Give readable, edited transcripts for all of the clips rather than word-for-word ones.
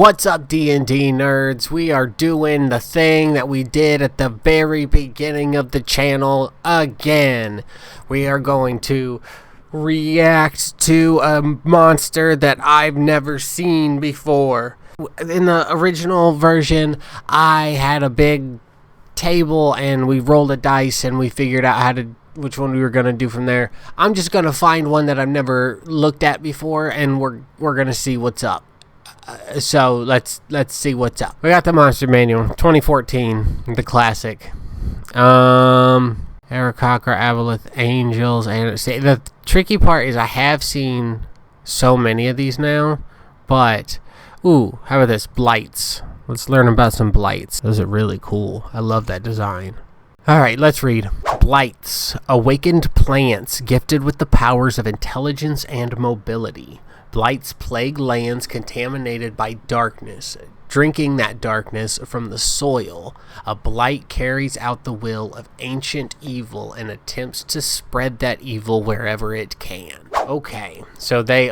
What's up, D&D nerds? We are doing the thing that we did at the very beginning of the channel again. We are going to react to a monster that I've never seen before. In the original version, I had a big table and we rolled a dice and we figured out which one we were going to do from there. I'm just going to find one that I've never looked at before, and we're going to see what's up. So let's see what's up. We got the Monster Manual 2014, the classic. Arakocra, Aboleth, Angels, and the tricky part is I have seen so many of these now, but how about this? Blights. Let's learn about some blights. Those are really cool. I love that design. Alright, let's read. Blights, awakened plants gifted with the powers of intelligence and mobility. Blights plague lands contaminated by darkness. Drinking that darkness from the soil, a blight carries out the will of ancient evil and attempts to spread that evil wherever it can. Okay, so they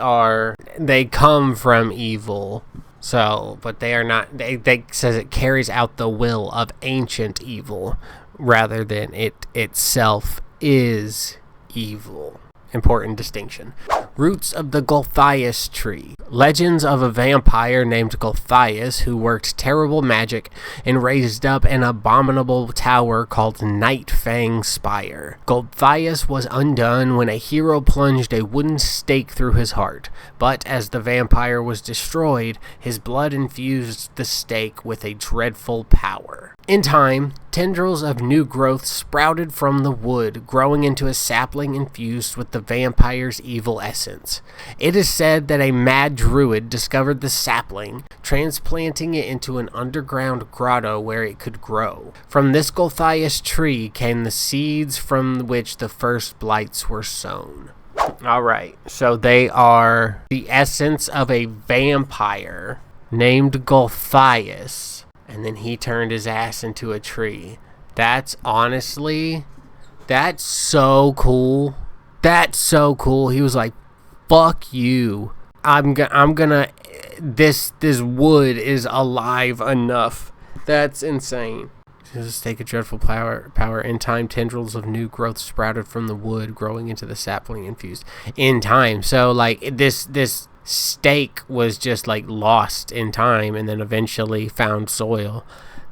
come from evil. So, but they are not, they says it carries out the will of ancient evil rather than it itself is evil. Important distinction. Roots of the Gulthias tree. Legends of a vampire named Gulthias who worked terrible magic and raised up an abominable tower called Night Fang Spire. Gulthias was undone when a hero plunged a wooden stake through his heart, but as the vampire was destroyed, his blood infused the stake with a dreadful power. In time, tendrils of new growth sprouted from the wood, growing into a sapling infused with the vampire's evil essence. It is said that a mad druid discovered the sapling, transplanting it into an underground grotto where it could grow. From this Gulthias tree came the seeds from which the first blights were sown. Alright, so they are the essence of a vampire named Gulthias. And then he turned his ass into a tree. That's so cool. That's so cool. He was like, fuck you. This wood is alive enough. That's insane. Just take a dreadful power. In time, tendrils of new growth sprouted from the wood, growing into the sapling infused. In time. So, like, this stake was just like lost in time and then eventually found soil.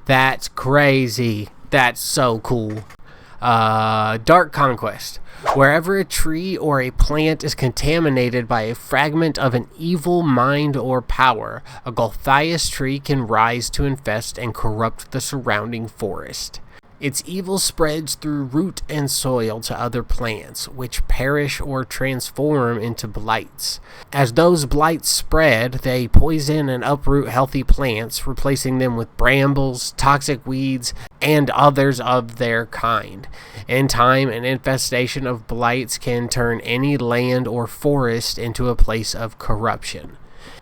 That's crazy. That's so cool. Dark Conquest. Wherever a tree or a plant is contaminated by a fragment of an evil mind or power, a Gulthias tree can rise to infest and corrupt the surrounding forest. Its evil spreads through root and soil to other plants, which perish or transform into blights. As those blights spread, they poison and uproot healthy plants, replacing them with brambles, toxic weeds, and others of their kind. In time, an infestation of blights can turn any land or forest into a place of corruption.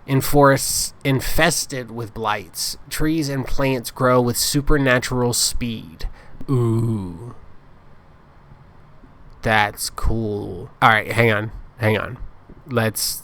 In forests infested with blights, trees and plants grow with supernatural speed. Ooh. That's cool. Alright, hang on. Let's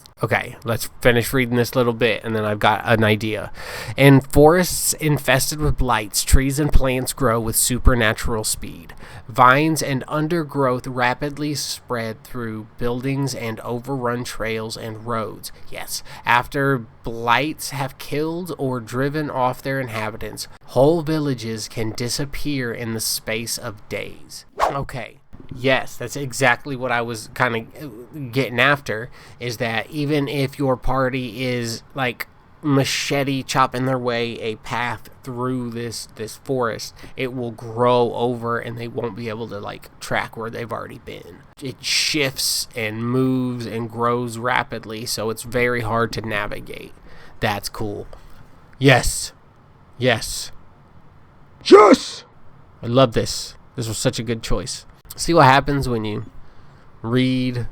finish reading this little bit, and then I've got an idea. In forests infested with blights, trees and plants grow with supernatural speed. Vines and undergrowth rapidly spread through buildings and overrun trails and roads. Yes, after blights have killed or driven off their inhabitants, whole villages can disappear in the space of days. Okay. Yes, that's exactly what I was kind of getting after, is that even if your party is like machete chopping their way a path through this forest, it will grow over and they won't be able to like track where they've already been. It shifts and moves and grows rapidly, so it's very hard to navigate. That's cool. Yes. I love this. This was such a good choice. See what happens when you read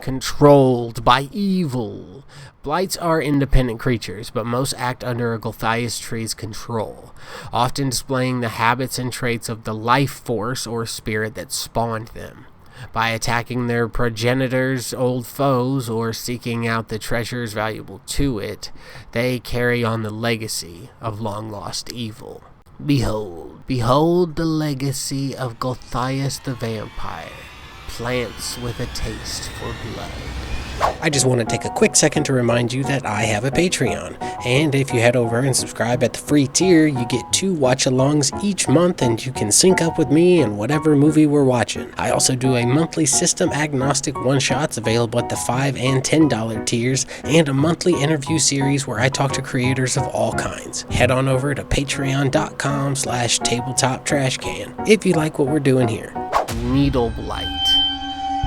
controlled by evil. Blights are independent creatures, but most act under a Gulthias tree's control, often displaying the habits and traits of the life force or spirit that spawned them. By attacking their progenitor's old foes or seeking out the treasures valuable to it, they carry on the legacy of long-lost evil. Behold the legacy of Gulthias the vampire, plants with a taste for blood. I just want to take a quick second to remind you that I have a Patreon, and if you head over and subscribe at the free tier, you get 2 watch-alongs each month, and you can sync up with me and whatever movie we're watching. I also do a monthly system-agnostic one-shots available at the $5 and $10 tiers, and a monthly interview series where I talk to creators of all kinds. Head on over to patreon.com/tabletoptrashcan if you like what we're doing here. Needle Blight.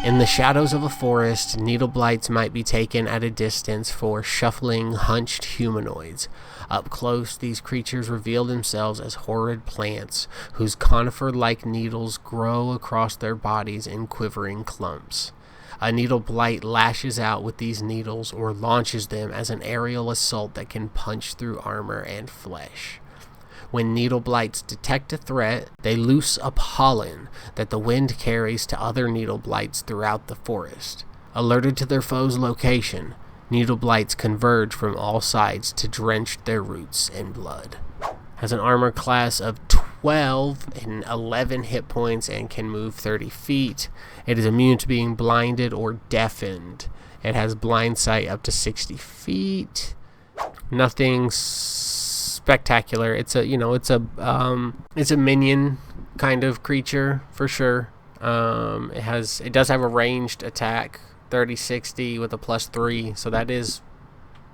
In the shadows of a forest, needle blights might be taken at a distance for shuffling, hunched humanoids. Up close, these creatures reveal themselves as horrid plants, whose conifer-like needles grow across their bodies in quivering clumps. A needle blight lashes out with these needles or launches them as an aerial assault that can punch through armor and flesh. When needle blights detect a threat, they loose a pollen that the wind carries to other needle blights throughout the forest. Alerted to their foe's location, needle blights converge from all sides to drench their roots in blood. Has an armor class of 12 and 11 hit points and can move 30 feet. It is immune to being blinded or deafened. It has blind sight up to 60 feet. Nothing spectacular. It's a minion kind of creature for sure. It does have a ranged attack, 30-60 with a +3, so that is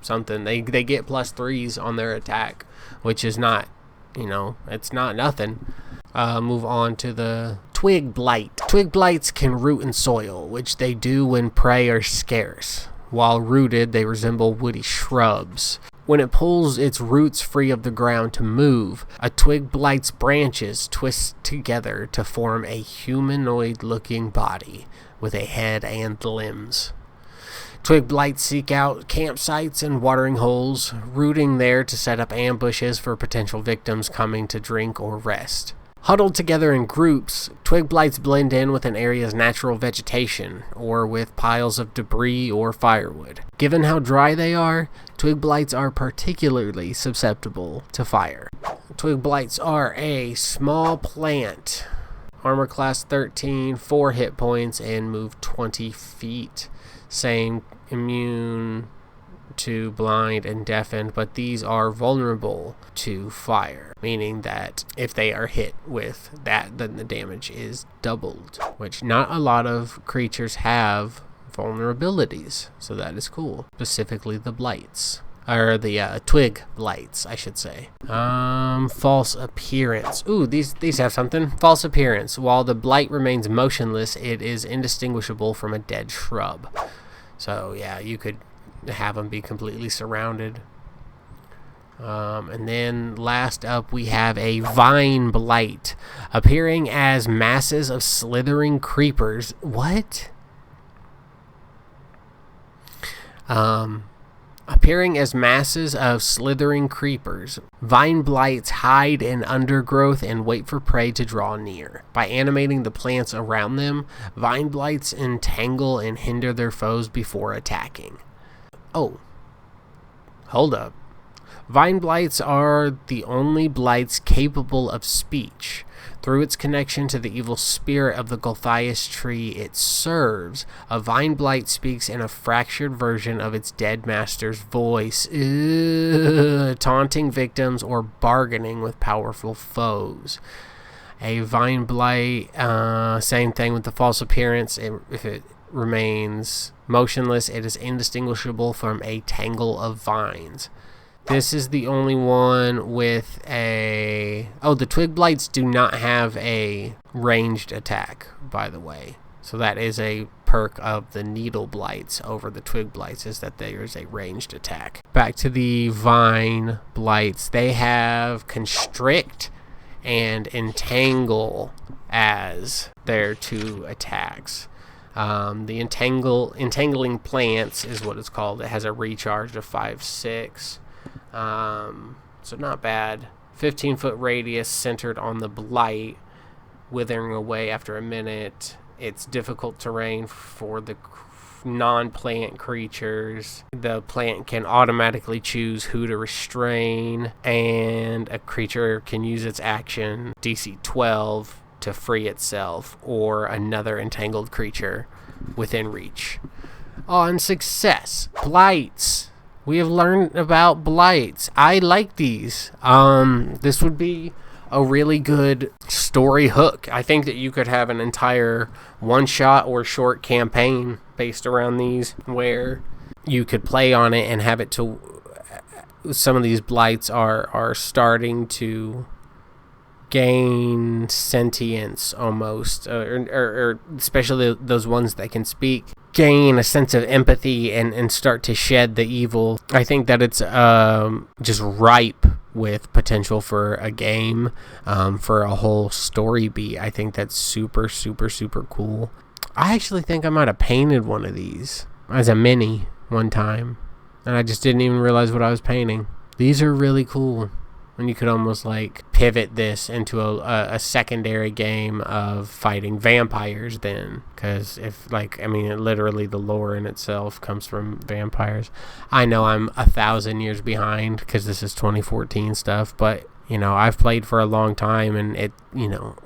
something. They get +3s on their attack, which is not, it's not nothing. Move on to the Twig Blight. Twig Blights can root in soil, which they do when prey are scarce. While rooted, they resemble woody shrubs. When it pulls its roots free of the ground to move, a twig blight's branches twist together to form a humanoid-looking body with a head and limbs. Twig blights seek out campsites and watering holes, rooting there to set up ambushes for potential victims coming to drink or rest. Huddled together in groups, twig blights blend in with an area's natural vegetation, or with piles of debris or firewood. Given how dry they are, twig blights are particularly susceptible to fire. Twig blights are a small plant. Armor class 13, 4 hit points, and move 20 feet. Same immune to blind and deafened, but these are vulnerable to fire, meaning that if they are hit with that, then the damage is doubled, which not a lot of creatures have vulnerabilities, so that is cool. Specifically the blights, or the twig blights, I should say. False appearance. Ooh, these have something. False appearance. While the blight remains motionless, it is indistinguishable from a dead shrub. So yeah, you could have them be completely surrounded. And then last up we have a vine blight, appearing as masses of slithering creepers. What? Appearing as masses of slithering creepers, vine blights hide in undergrowth and wait for prey to draw near. By animating the plants around them, vine blights entangle and hinder their foes before attacking. Oh, hold up. Vine blights are the only blights capable of speech. Through its connection to the evil spirit of the Gulthias tree it serves, a vine blight speaks in a fractured version of its dead master's voice, taunting victims or bargaining with powerful foes. A vine blight, same thing with the false appearance. If it remains motionless, it is indistinguishable from a tangle of vines. This is the only one with a... Oh, the twig blights do not have a ranged attack, by the way. So that is a perk of the needle blights over the twig blights, is that there is a ranged attack. Back to the vine blights. They have constrict and entangle as their 2 attacks. The entangling plants is what it's called. It has a recharge of 5/6. So not bad. 15-foot radius centered on the blight, withering away after a minute. It's difficult terrain for the non-plant creatures. The plant can automatically choose who to restrain, and a creature can use its action DC 12 to free itself or another entangled creature within reach. On success, blights. We have learned about blights. I like these. This would be a really good story hook. I think that you could have an entire one-shot or short campaign based around these, where you could play on it and have it to... Some of these blights are starting to gain sentience almost, or especially those ones that can speak, gain a sense of empathy and start to shed the evil. I think that it's just ripe with potential for a game, for a whole story beat. I think that's super, super, super cool. I actually think I might have painted one of these as a mini one time, and I just didn't even realize what I was painting. These are really cool. And you could almost like pivot this into a secondary game of fighting vampires then. Because literally the lore in itself comes from vampires. I know I'm 1,000 years behind because this is 2014 stuff. But, I've played for a long time, and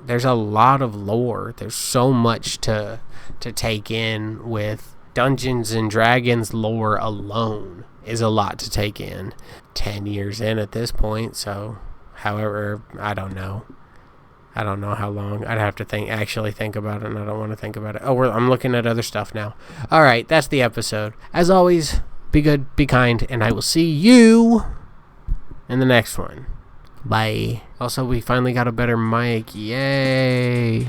there's a lot of lore. There's so much to take in with Dungeons and Dragons lore alone. Is a lot to take in. 10 years in at this point, so however, I don't know how long. I'd have to actually think about it, and I don't want to think about it. I'm looking at other stuff now. Alright, that's the episode. As always, be good, be kind, and I will see you in the next one. Bye. Also, we finally got a better mic. Yay.